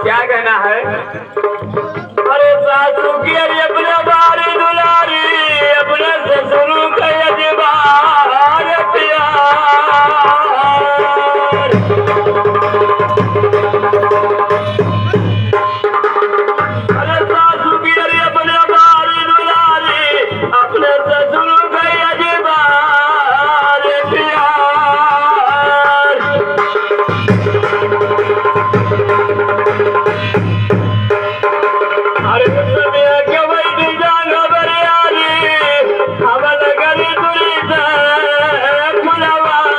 क्या कहना है? अरे सासू की अरे अपने बारी दुलारी, अपने ससुर का यजमान प्यार। अरे सासू की अरे अपने बारी दुलारी, अपने ससुर का यजमान प्यार। अरे दुनिया के वही जान बरियारी, हमल गरी तुरी से फुलवार।